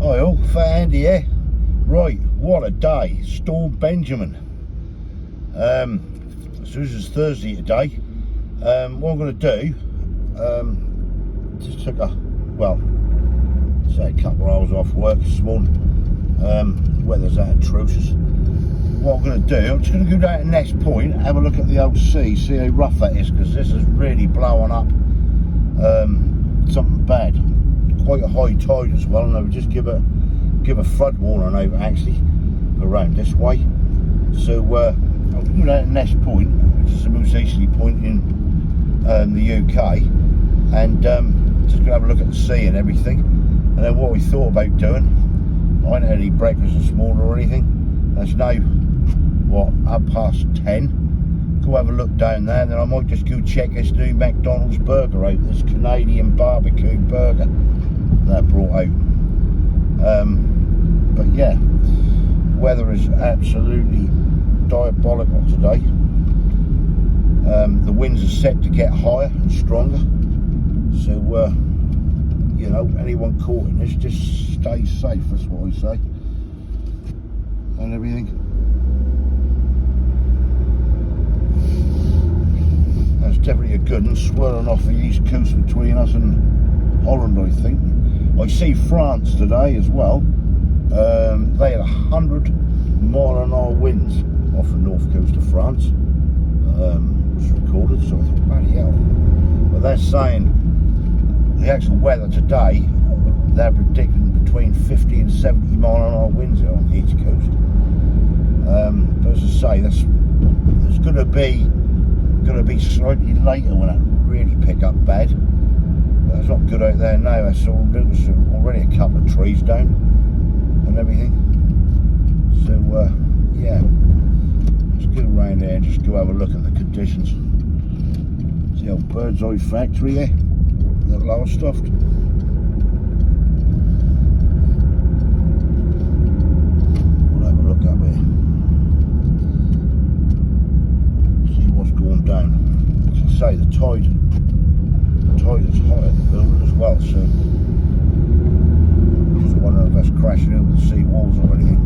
Hi all, Fat Andy here. Right, what a day. Storm Benjamin. So this is Thursday today. What I'm going to do, just took a couple of hours off work this morning. Weather's that atrocious. What I'm going to do, I'm just going to go down to the next point, have a look at the old sea, see how rough that is, because this is really blowing up something bad. Quite a high tide as well, and I would just give a flood warning over actually around this way. So I'll go down to the next point, which is the most easterly point in the UK, and just going to have a look at the sea and everything. And then what we thought about doing, I hadn't had any breakfast this morning or anything. That's now, what, 10:30. Go have a look down there, and then I might just go check this new McDonald's burger out, this Canadian barbecue burger that I brought out. But yeah, weather is absolutely diabolical today. The winds are set to get higher and stronger, so you know, anyone caught in this, just stay safe, that's what I say, and everything. That's definitely a good one, swirling off the east coast between us and Holland, I think. I see France today as well. They had 100-mile-an-hour winds off the north coast of France, was recorded, so I thought, bloody hell. But they're saying the actual weather today, they're predicting between 50 and 70-mile-an-hour winds on the east coast. But as I say, it's going to be slightly later when it really pick up bad. But it's not good out there now. There's already a couple of trees down and everything. So yeah, let's go around there and just go have a look at the conditions. See the old bird's eye factory here, the Lowestoft. We'll have a look up here, see what's going down. As I say, the tide is high at the building as well, so just wondering if that's crashing over the sea walls or anything.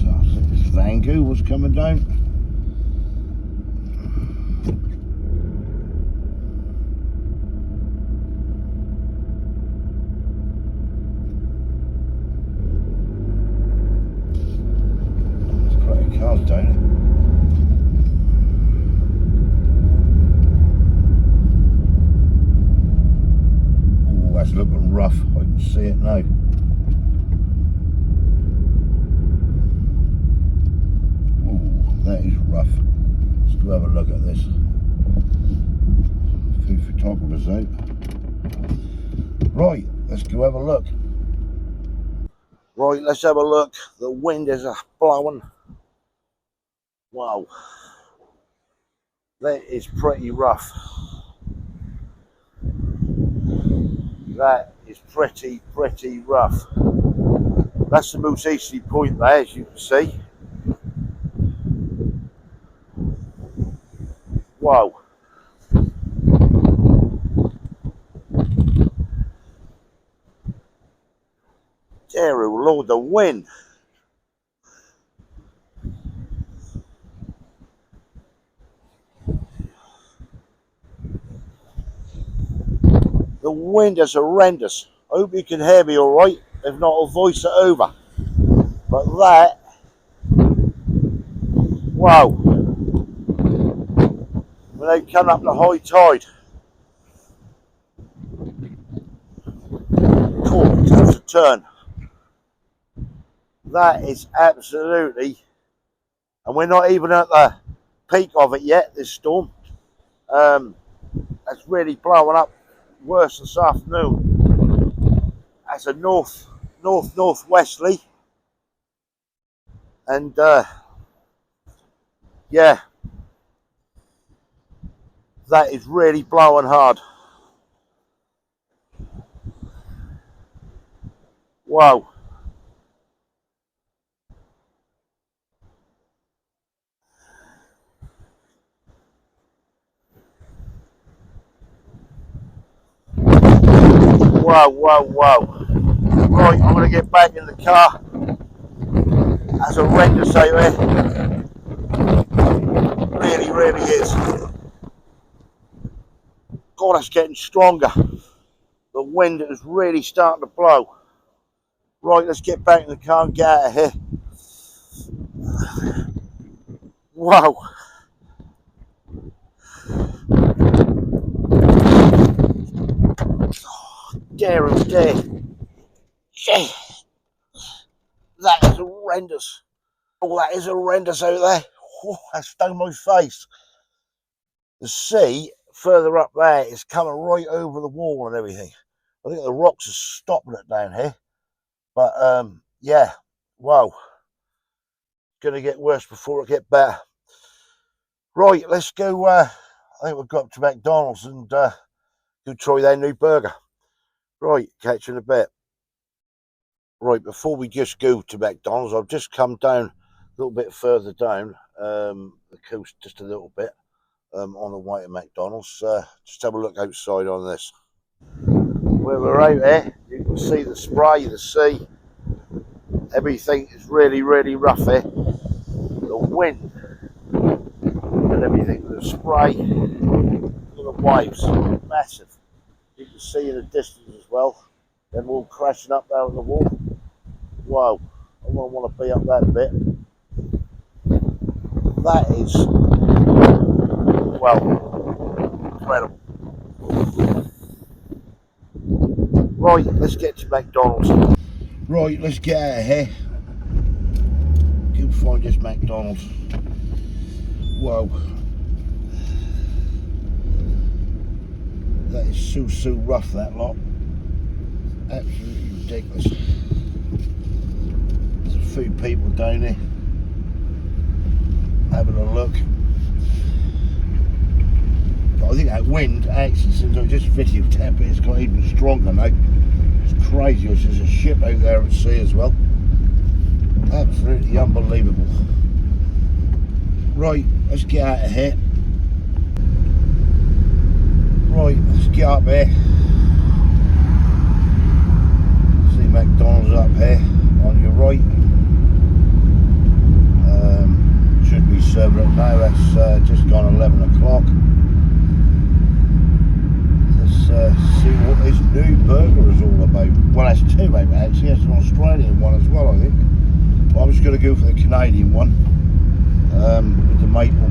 So I think this Vangu was coming down. Cars down it. Oh, that's looking rough. I can see it now. Oh, that is rough. Let's go have a look at this. A few photographers out. Right, let's go have a look. Right, let's have a look. The wind is blowing. Wow, that is pretty rough. That is pretty rough. That's the most easterly point there, as you can see. Wow. Dear Lord, the wind. The wind is horrendous. I hope you can hear me all right. If not, I'll voice it over. But that, wow. When they come up the high tide, cool, it has to turn. That is absolutely, and we're not even at the peak of it yet, this storm. It's really blowing up worse this afternoon. That's a northwesterly, and yeah, that is really blowing hard. Wow. Whoa, whoa, whoa. Right, I'm going to get back in the car. That's horrendous out there. Really, really is. God, it's getting stronger. The wind is really starting to blow. Right, let's get back in the car and get out of here. Wow. Dear oh dear. That is horrendous. Oh, that is horrendous out there. Oh, that stung my face. The sea further up there is coming right over the wall and everything. I think the rocks are stopping it down here. But yeah, wow. Gonna get worse before it get better. Right, let's go. I think we've got to McDonald's and go try their new burger. Right, catch you in a bit. Right, before we just go to McDonald's, I've just come down a little bit further down the coast, just a little bit on the way to McDonald's. Just have a look outside on this. Where we're out here, you can see the spray, the sea. Everything is really, really rough here. The wind and everything, the spray, the waves, massive. You can see in the distance as well. Them all crashing up there on the wall. Wow, I don't want to be up that bit. That is, well, incredible. Right, let's get to McDonald's. Right, let's get out of here. Go find this McDonald's. Whoa. That is so rough, that lot. Absolutely ridiculous. There's a few people down there having a look. But I think that wind, actually, since I just videotaped it, it's got even stronger now. It's crazy. There's a ship out there at sea as well. Absolutely unbelievable. Right, let's get out of here. Right, let's get up here. See McDonald's up here on your right. Should be serving it now. That's just gone 11 o'clock. Let's see what this new burger is all about. Well, that's two, mate, actually. That's an Australian one as well, I think. Well, I'm just going to go for the Canadian one with the maple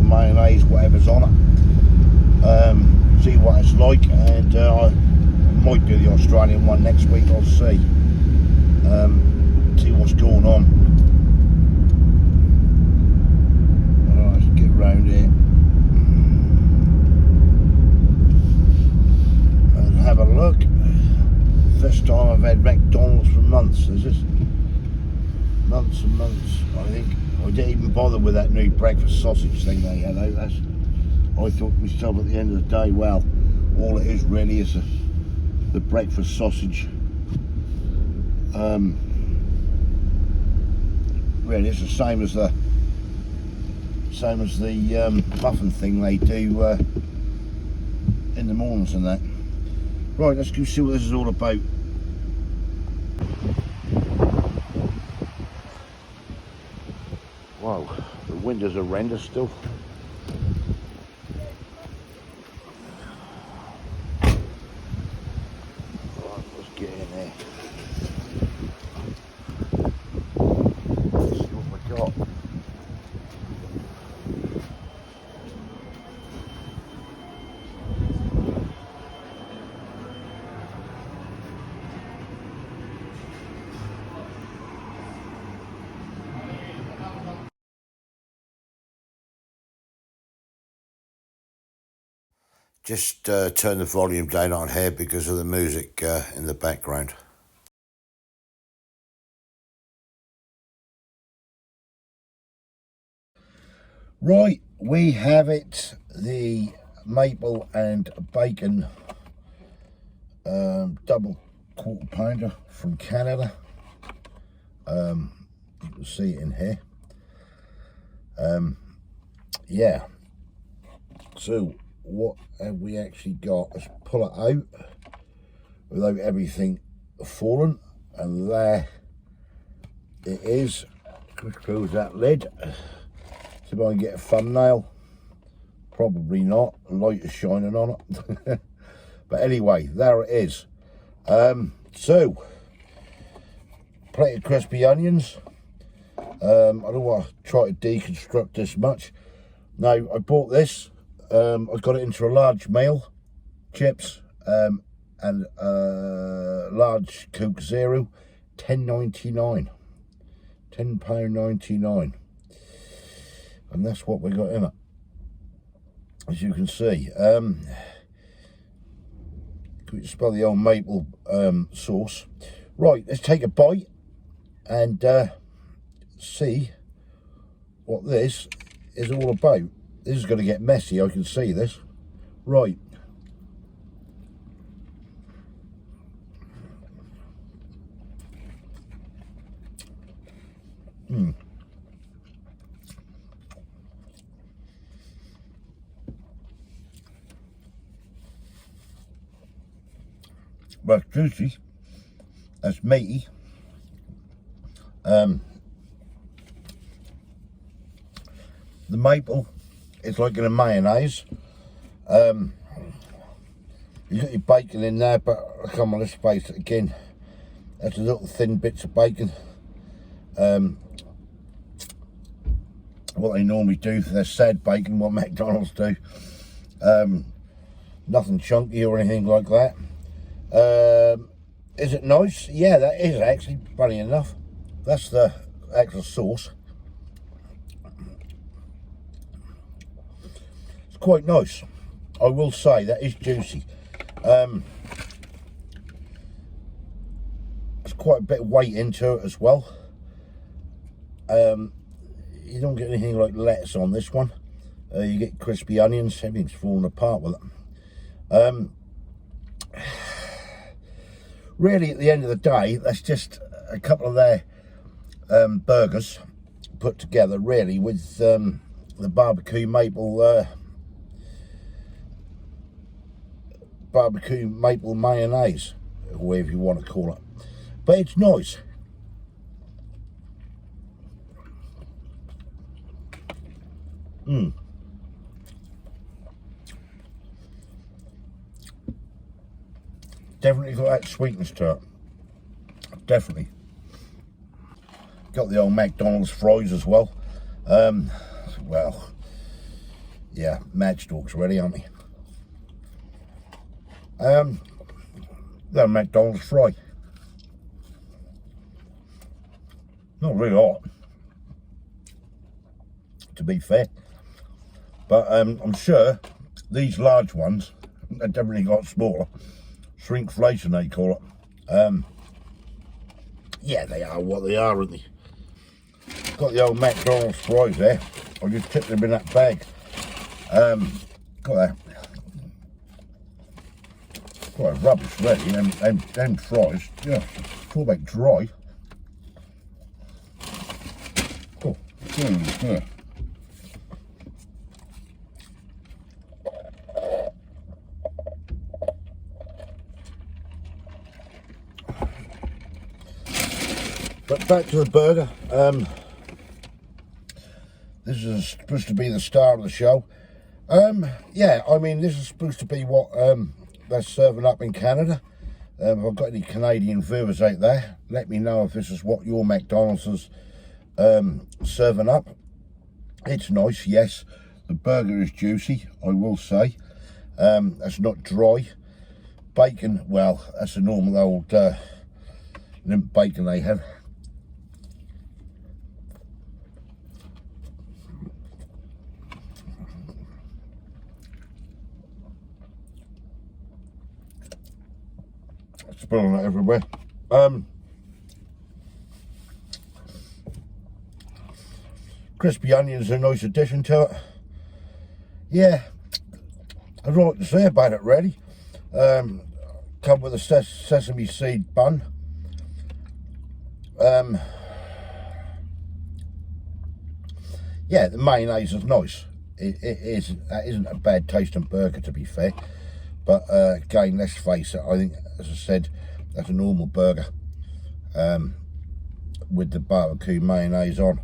mayonnaise, whatever's on it. See what it's like, and I might do the Australian one next week. I'll see. See what's going on. Alright, let's get round here and have a look. First time I've had McDonald's for months. There's just months and months, I think. I didn't even bother with that new breakfast sausage thing they had out. I thought to myself at the end of the day, well, all it is really is the breakfast sausage. Really, it's the same as the muffin thing they do in the mornings and that. Right, let's go see what this is all about. Wow, the wind is horrendous still. Right, let's get in there. Let's see what we got. Just turn the volume down on here because of the music in the background. Right, we have it, the maple and bacon double quarter pounder from Canada. You can see it in here. Yeah, so what have we actually got? Let's pull it out without everything falling, and there it is. Just close that lid. See if I can get a thumbnail. Probably not, the light is shining on it. But anyway, there it is. So plate of crispy onions. I don't want to try to deconstruct this much. Now, I bought this, I got it into a large meal, chips, and large Coke Zero, £10.99, £10.99, and that's what we got in it, as you can see. Can we spell the old maple sauce? Right, let's take a bite and see what this is all about. This is going to get messy, I can see this. Right. Well, it's juicy, it's meaty. The maple is like in a mayonnaise. You got your bacon in there, but come on, let's face it again. That's a little thin bits of bacon. What they normally do for their said bacon, what McDonald's do. Nothing chunky or anything like that. Is it nice? Yeah, that is actually, funny enough. That's the actual sauce. It's quite nice, I will say. That is juicy. There's quite a bit of weight into it as well. You don't get anything like lettuce on this one. You get crispy onions. Everything's falling apart with it. Really, at the end of the day, that's just a couple of their burgers put together, really, with the barbecue maple mayonnaise, or whatever you want to call it. But it's nice. Definitely got that sweetness to it. Definitely. Got the old McDonald's fries as well. Well, yeah, Matchstalks ready, aren't they? They're a McDonald's fry. Not really hot, to be fair. But I'm sure these large ones, they definitely got smaller. Shrinkflation, they call it. Yeah, they are what they are, aren't they? Got the old McDonald's fries there. I'll just tip them in that bag. Got that. Quite rubbish, really. Them fries, yeah, talk about dry. Oh, yeah. But back to the burger. This is supposed to be the star of the show. Yeah, I mean, this is supposed to be what they're serving up in Canada. If I've got any Canadian viewers out there, let me know if this is what your McDonald's is serving up. It's nice, yes. The burger is juicy, I will say. It's not dry. Bacon, well, that's a normal old limp bacon they have. Spilling it everywhere. Crispy onions are a nice addition to it. Yeah, I'd like to say about it, really. come with a sesame seed bun. Yeah, the mayonnaise is nice. That isn't a bad tasting burger, to be fair. But again, let's face it, I think, as I said, that's a normal burger with the barbecue mayonnaise on.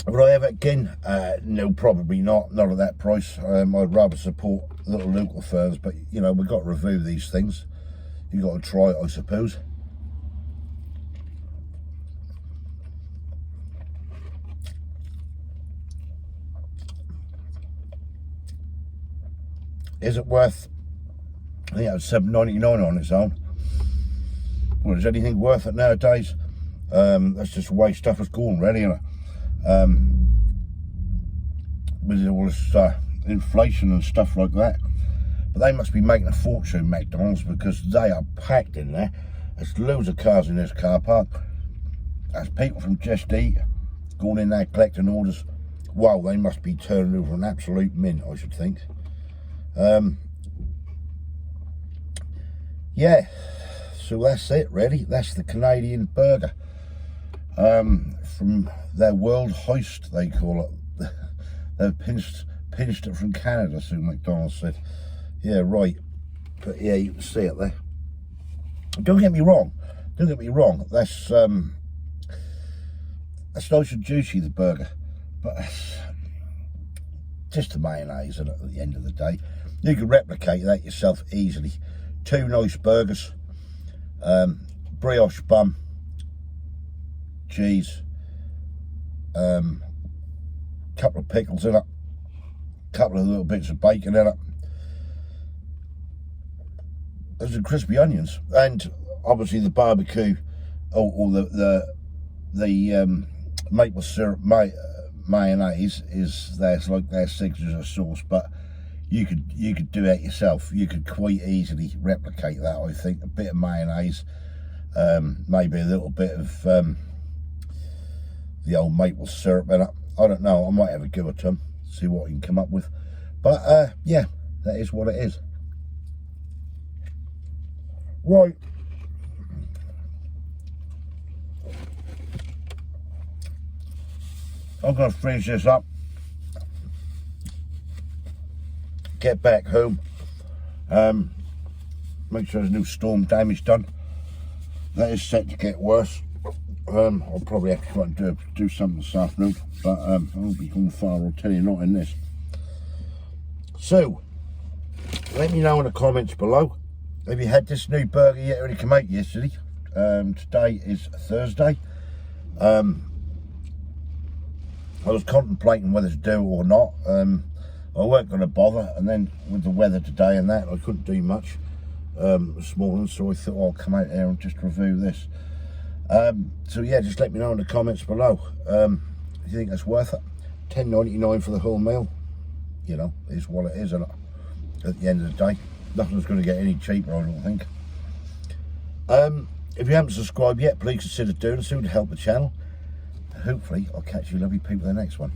Would I have it again? No, probably not. Not at that price. I'd rather support little local firms, but you know, we've got to review these things. You've got to try it, I suppose. Is it worth, I think it was $7.99 on its own. Well, is anything worth it nowadays? That's just the way stuff is going, really, isn't it? With all this inflation and stuff like that. But they must be making a fortune, McDonald's, because they are packed in there. There's loads of cars in this car park. There's people from Just Eat going in there collecting orders. Wow, they must be turning over an absolute mint, I should think. Yeah, so that's it really. That's the Canadian burger. From their world hoist, they call it. They've pinched it from Canada, so McDonald's said. Yeah, right. But yeah, you can see it there. Don't get me wrong. That's nice and juicy, the burger, but just the mayonnaise in it at the end of the day. You can replicate that yourself easily. 2 nice burgers, brioche bun, cheese, couple of pickles in it, couple of little bits of bacon in it. There's some crispy onions, and obviously the barbecue, or the maple syrup mayonnaise is like their signature sauce. But you could do that yourself. You could quite easily replicate that. I think a bit of mayonnaise, maybe a little bit of the old maple syrup in it. I don't know. I might have a go at them, see what you can come up with. But yeah, that is what it is. Right. I'm going to finish this up, get back home, make sure there's no storm damage done. That is set to get worse. I'll probably have to try and do something this afternoon, but I won't be on fire, I'll tell you, not in this. So, let me know in the comments below. Have you had this new burger yet? It only came out yesterday. Today is Thursday. I was contemplating whether to do it or not. I weren't going to bother, and then with the weather today and that, I couldn't do much this morning, so I thought I'll come out there and just review this. So yeah, just let me know in the comments below. If you think it's worth it. $10.99 for the whole meal. You know, is what it is, isn't it? At the end of the day, nothing's going to get any cheaper, I don't think. If you haven't subscribed yet, please consider doing so to help the channel. Hopefully I'll catch you lovely people in the next one.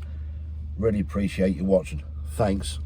Really appreciate you watching. Thanks.